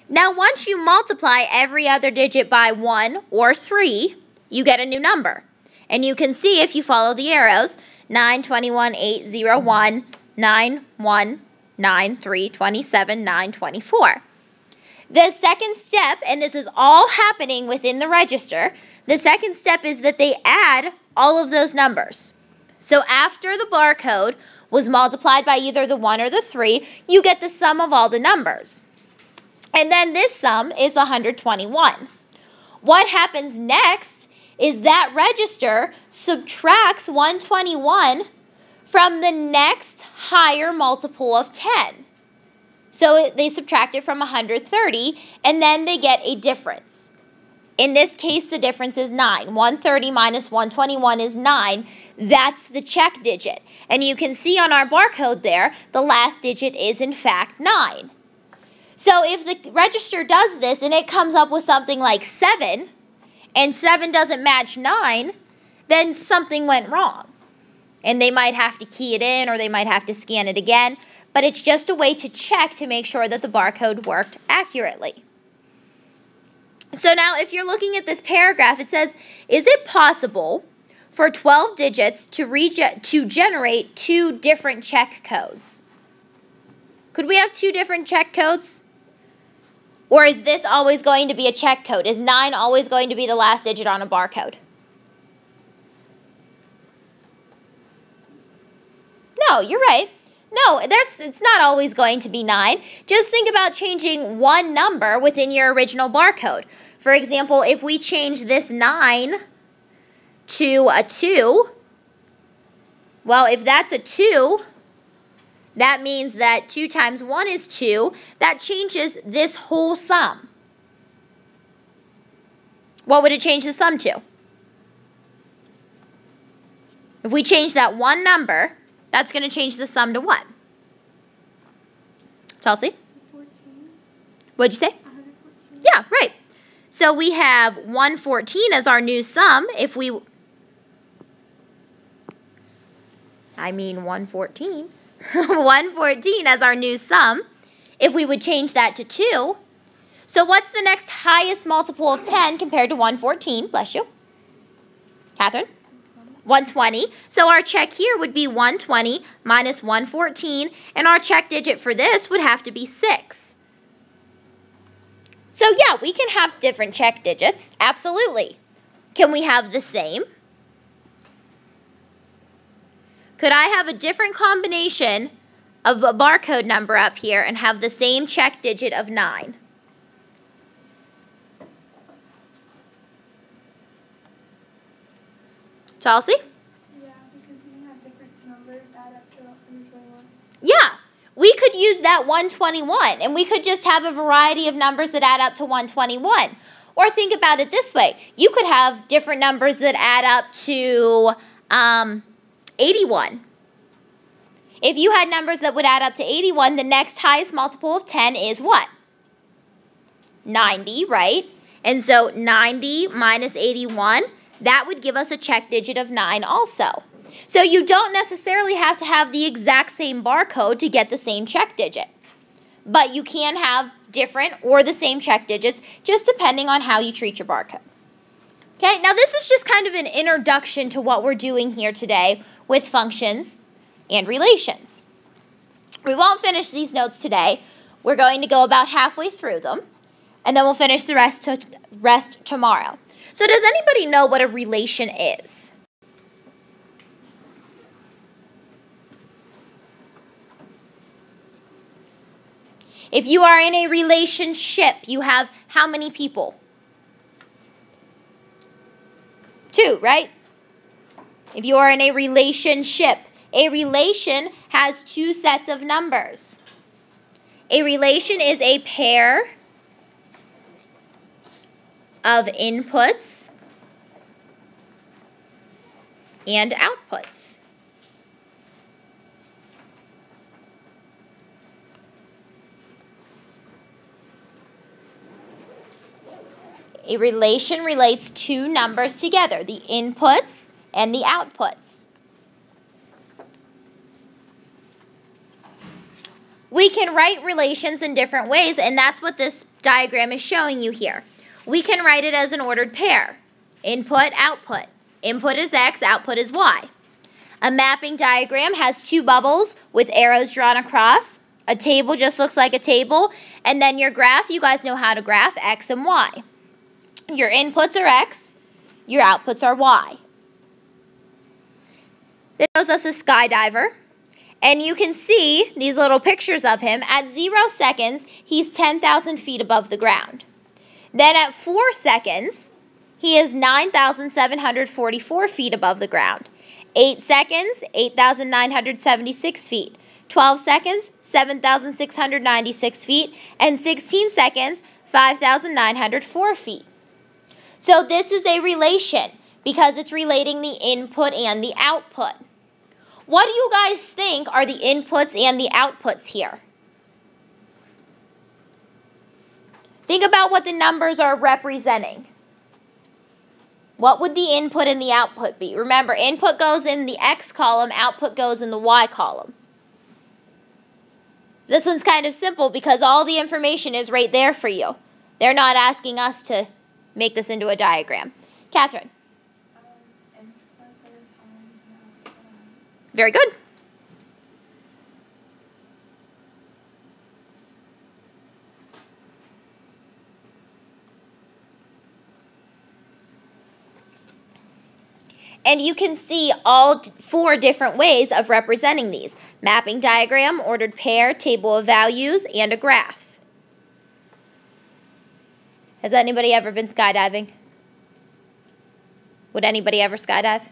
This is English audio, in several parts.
Now, once you multiply every other digit by 1 or 3, you get a new number. And you can see, if you follow the arrows, 9, 21, 8, 0, 1, 9, 1, 9, 3, 27, 9, 24. The second step, and this is all happening within the register, the second step is that they add all of those numbers. So after the barcode was multiplied by either the 1 or the 3, you get the sum of all the numbers. And then this sum is 121. What happens next is that register subtracts 121 from the next higher multiple of 10. So they subtract it from 130, and then they get a difference. In this case, the difference is 9. 130 minus 121 is 9. That's the check digit. And you can see on our barcode there, the last digit is in fact 9. So if the register does this and it comes up with something like 7, and 7 doesn't match 9, then something went wrong. And they might have to key it in, or they might have to scan it again. But it's just a way to check to make sure that the barcode worked accurately. So now if you're looking at this paragraph, it says, is it possible for 12 digits to generate 2 different check codes? Could we have 2 different check codes? Or is this always going to be a check code? Is 9 always going to be the last digit on a barcode? No, you're right. No, it's not always going to be 9. Just think about changing one number within your original barcode. For example, if we change this 9 to a 2, well, if that's a 2, that means that 2 times 1 is 2. That changes this whole sum. What would it change the sum to? If we change that one number, that's going to change the sum to what? Chelsea? 14. What'd you say? 114. Yeah, right. So we have 114 as our new sum. If we... 114. 114 as our new sum. If we would change that to 2. So what's the next highest multiple of 10 compared to 114? Bless you. Catherine? 120. So our check here would be 120 minus 114, and our check digit for this would have to be 6. So yeah, we can have different check digits, absolutely. Can we have the same? Could I have a different combination of a barcode number up here and have the same check digit of 9? Chelsea? Yeah, because you can have different numbers add up to 121. Yeah, we could use that 121, and we could just have a variety of numbers that add up to 121. Or think about it this way. You could have different numbers that add up to 81. If you had numbers that would add up to 81, the next highest multiple of 10 is what? 90, right? And so 90 minus 81, that would give us a check digit of 9 also. So you don't necessarily have to have the exact same barcode to get the same check digit. But you can have different or the same check digits, just depending on how you treat your barcode. Okay, now this is just kind of an introduction to what we're doing here today with functions and relations. We won't finish these notes today. We're going to go about halfway through them, and then we'll finish the rest tomorrow. So does anybody know what a relation is? If you are in a relationship, you have how many people? 2, right? If you are in a relationship, a relation has 2 sets of numbers. A relation is a pair of inputs and outputs. A relation relates 2 numbers together, the inputs and the outputs. We can write relations in different ways, and that's what this diagram is showing you here. We can write it as an ordered pair. Input, output. Input is X, output is Y. A mapping diagram has two bubbles with arrows drawn across. A table just looks like a table. And then your graph, you guys know how to graph X and Y. Your inputs are X, your outputs are Y. This shows us a skydiver. And you can see these little pictures of him. At 0 seconds, he's 10,000 feet above the ground. Then at 4 seconds, he is 9,744 feet above the ground. 8 seconds, 8,976 feet. 12 seconds, 7,696 feet. And 16 seconds, 5,904 feet. So this is a relation because it's relating the input and the output. What do you guys think are the inputs and the outputs here? Think about what the numbers are representing. What would the input and the output be? Remember, input goes in the X column, output goes in the Y column. This one's kind of simple because all the information is right there for you. They're not asking us to make this into a diagram. Catherine. Inputs are times and outputs are ones. Very good. And you can see all 4 different ways of representing these. Mapping diagram, ordered pair, table of values, and a graph. Has anybody ever been skydiving? Would anybody ever skydive?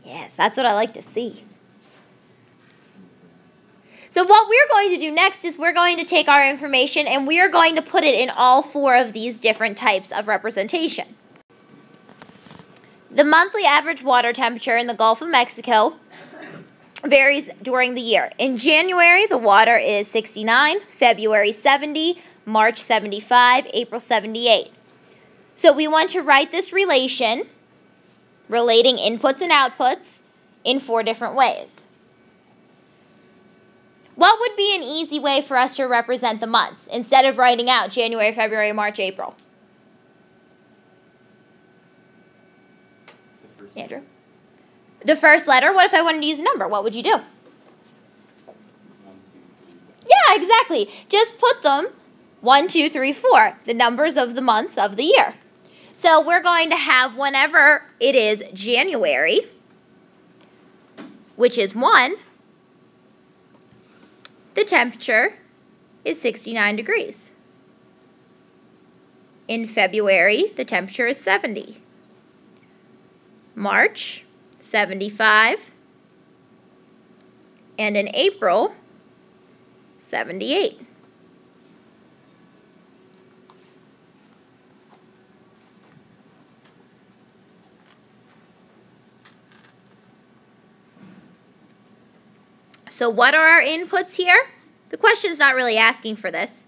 Yes, that's what I like to see. So what we're going to do next is we're going to take our information and we are going to put it in all 4 of these different types of representation. The monthly average water temperature in the Gulf of Mexico varies during the year. In January, the water is 69, February 70, March 75, April 78. So we want to write this relation, relating inputs and outputs, in 4 different ways. What would be an easy way for us to represent the months instead of writing out January, February, March, April? Andrew? The first letter, what if I wanted to use a number? What would you do? 1, 2, 3, 4. Yeah, exactly. Just put them 1, 2, 3, 4, the numbers of the months of the year. So we're going to have whenever it is January, which is 1, the temperature is 69 degrees. In February, the temperature is 70. March, 75. And in April, 78. So what are our inputs here? The question's not really asking for this,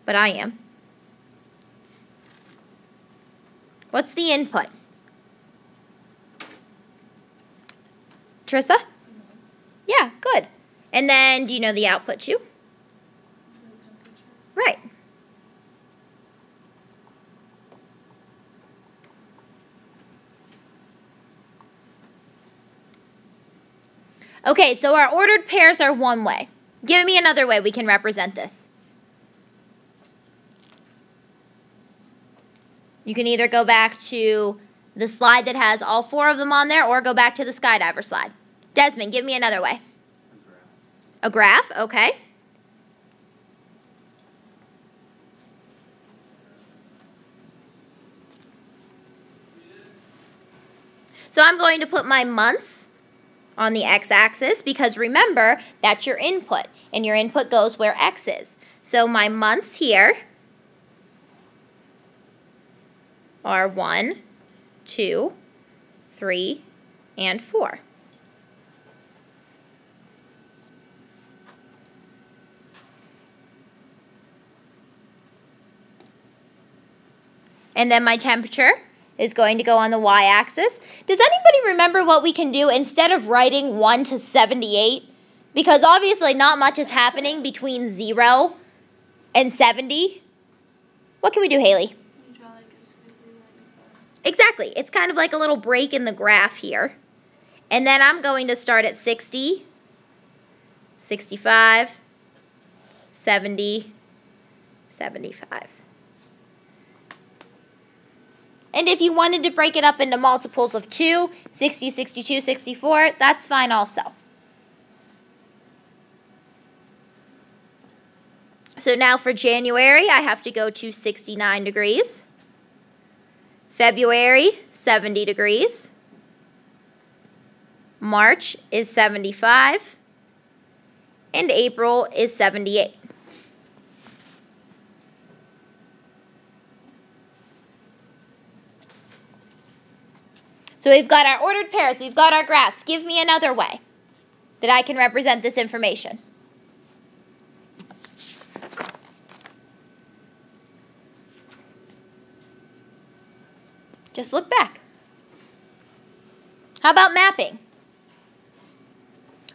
but I am. What's the input? Trissa? Yeah, good. And then, do you know the output too? Right. Okay, so our ordered pairs are one way. Give me another way we can represent this. You can either go back to the slide that has all 4 of them on there or go back to the skydiver slide. Desmond, give me another way. A graph, okay. So I'm going to put my months on the x-axis because remember, that's your input, and your input goes where x is. So my months here are 1, 2, 3, and 4. And then my temperature is going to go on the y-axis. Does anybody remember what we can do instead of writing 1 to 78? Because obviously not much is happening between 0 and 70. What can we do, Haley? You draw like a squiggly line above. Exactly. It's kind of like a little break in the graph here. And then I'm going to start at 60, 65, 70, 75. And if you wanted to break it up into multiples of 2, 60, 62, 64, that's fine also. So now for January, I have to go to 69 degrees. February, 70 degrees. March is 75. And April is 78. So we've got our ordered pairs, we've got our graphs. Give me another way that I can represent this information. Just look back. How about mapping?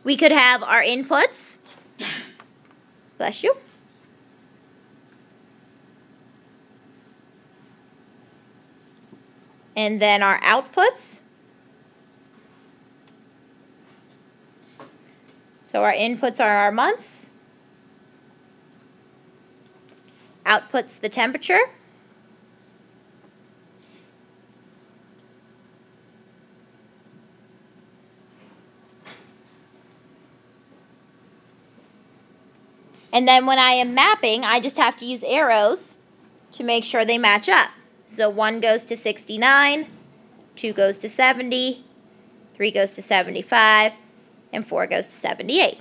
We could have our inputs. Bless you. And then our outputs. So our inputs are our months. Outputs the temperature. And then when I am mapping, I just have to use arrows to make sure they match up. So 1 goes to 69, 2 goes to 70, 3 goes to 75, and 4 goes to 78.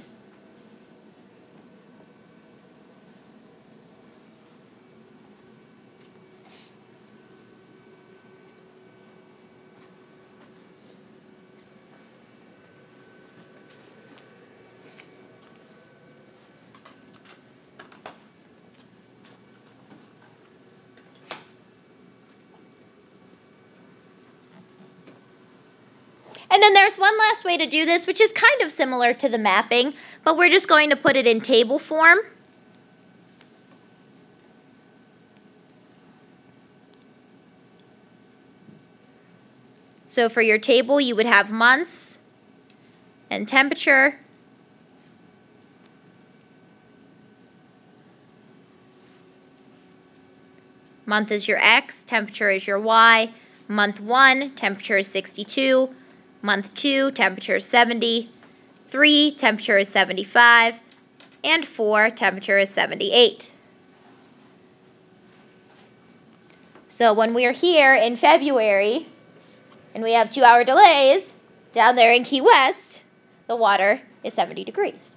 And then there's one last way to do this, which is kind of similar to the mapping, but we're just going to put it in table form. So for your table, you would have months and temperature. Month is your X, temperature is your Y. Month 1, temperature is 62. Month 2, temperature is 70. 3, temperature is 75. And 4, temperature is 78. So when we're here in February, and we have 2-hour delays, down there in Key West, the water is 70 degrees.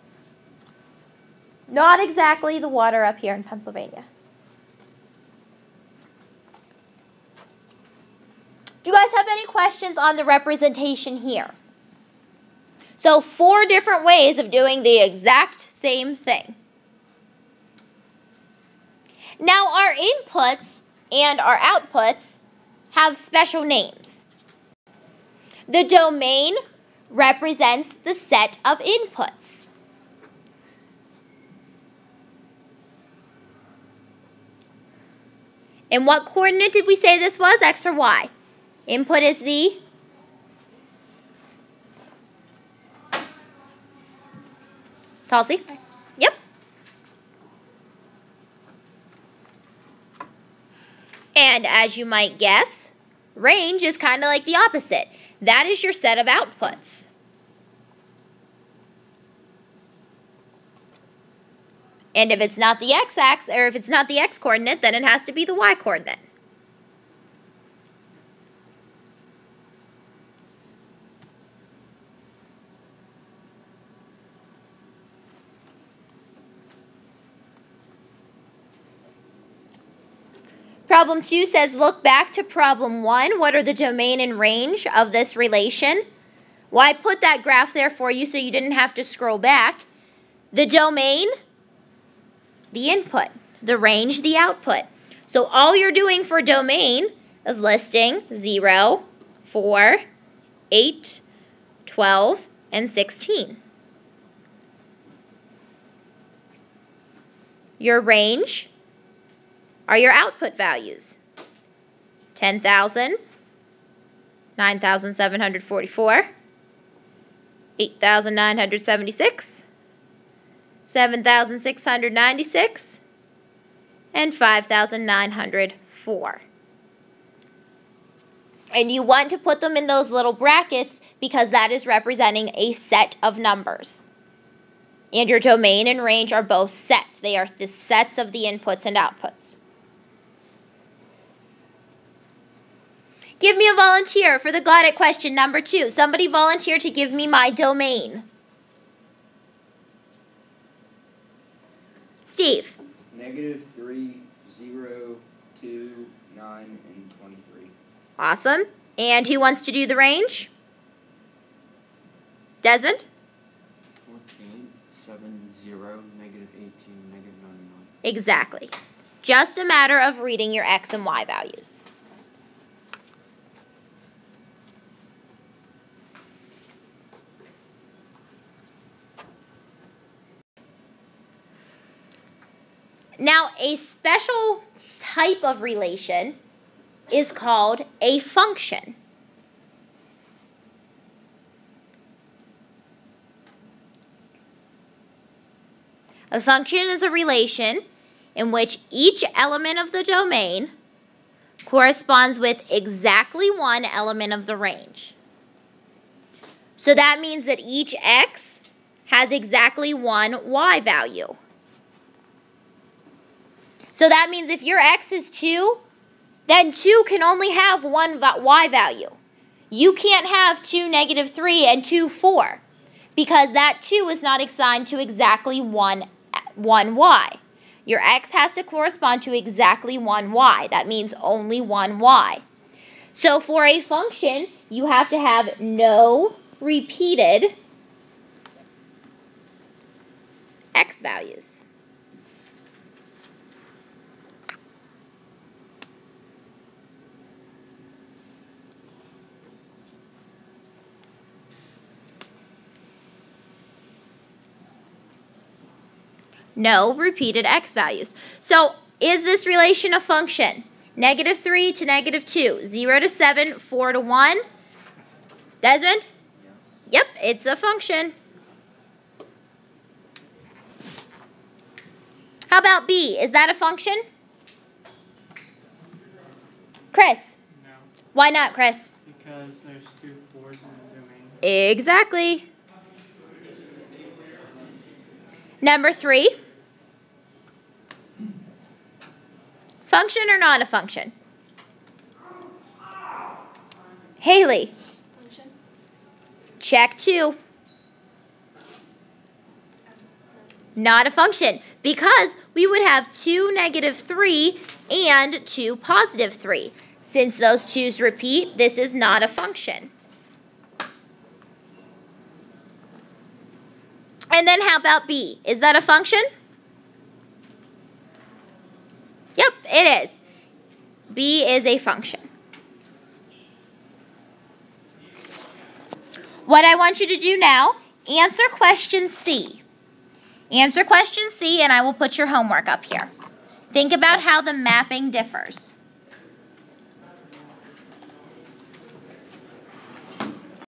Not exactly the water up here in Pennsylvania. Do you guys have any questions on the representation here? So 4 different ways of doing the exact same thing. Now our inputs and our outputs have special names. The domain represents the set of inputs. And what coordinate did we say this was, X or Y? Input is the Tulsi? X. Yep. And as you might guess, range is kind of like the opposite. That is your set of outputs. And if it's not the x-axis, or if it's not the x coordinate, then it has to be the y coordinate. Problem 2 says, look back to problem 1. What are the domain and range of this relation? Well, I put that graph there for you so you didn't have to scroll back. The domain, the input. The range, the output. So all you're doing for domain is listing 0, 4, 8, 12, and 16. Your range are your output values. 10,000, 9,744, 8,976, 7,696, and 5,904. And you want to put them in those little brackets because that is representing a set of numbers. And your domain and range are both sets. They are the sets of the inputs and outputs. Give me a volunteer for the got it question number 2. Somebody volunteer to give me my domain. Steve. -3, 0, 2, 9, and 23. Awesome. And who wants to do the range? Desmond? 14, 7, 0, -18, -99. Exactly. Just a matter of reading your X and Y values. Now, a special type of relation is called a function. A function is a relation in which each element of the domain corresponds with exactly one element of the range. So that means that each X has exactly one Y value. So that means if your X is 2, then 2 can only have one Y value. You can't have 2, -3, and 2, 4, because that 2 is not assigned to exactly one Y. Your X has to correspond to exactly one Y. That means only one Y. So for a function, you have to have no repeated X values. No repeated X values. So is this relation a function? -3 to -2, 0 to 7, 4 to 1. Desmond? Yes. Yep, it's a function. How about B? Is that a function? Chris? No, Why not, Chris? because there's 2 4s in the domain. Exactly. Number 3. Function or not a function? Haley. Function. Check 2. Not a function, because we would have 2 -3 and 2 +3. Since those 2's repeat, this is not a function. And then how about B? Is that a function? Yep, it is. B is a function. What I want you to do now, answer question C. Answer question C, and I will put your homework up here. Think about how the mapping differs.